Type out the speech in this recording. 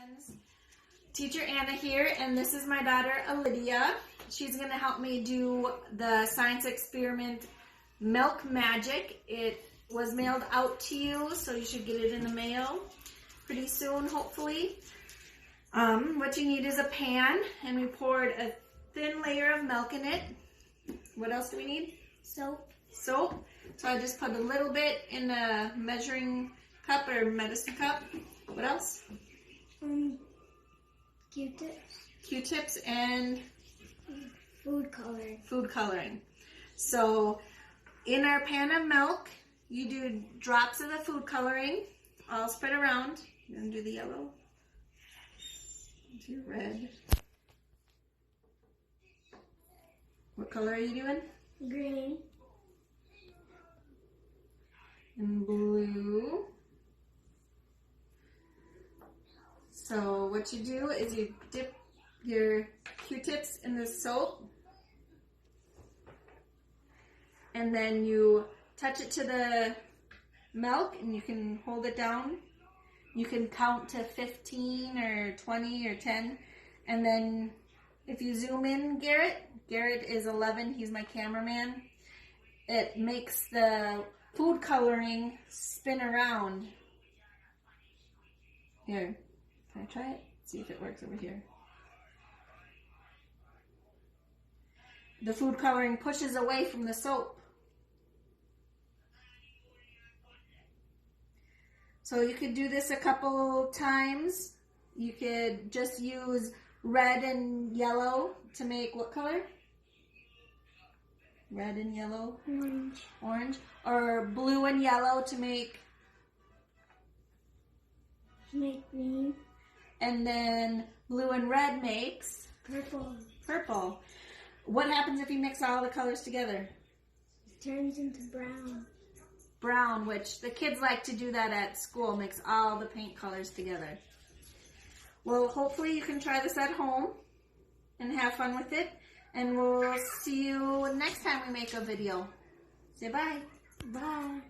friends. Teacher Anna here, and this is my daughter Alydia. She's going to help me do the science experiment Milk Magic. It was mailed out to you, so you should get it in the mail pretty soon, hopefully. What you need is a pan, and we poured a thin layer of milk in it. What else do we need? Soap. Soap. So I just put a little bit in a measuring cup or medicine cup. What else? Q-tips. Q-tips and Food coloring. Food coloring. So in our pan of milk, you do drops of the food coloring, all spread around. You're going to do the yellow. Do red. What color are you doing? Green. And blue. So what you do is you dip your Q-tips in the soap, and then you touch it to the milk, and you can hold it down. You can count to 15 or 20 or 10, and then if you zoom in, Garrett is 11, he's my cameraman. It makes the food coloring spin around. Here, can I try it? See if it works over here. The food coloring pushes away from the soap. So you could do this a couple times. You could just use red and yellow to make what color? Red and yellow? Orange. Orange. Or blue and yellow to make? Make green. And then blue and red makes? Purple. Purple. What happens if you mix all the colors together? It turns into brown. Brown, which the kids like to do that at school, mix all the paint colors together. Well, hopefully you can try this at home and have fun with it. And we'll see you next time we make a video. Say bye. Bye.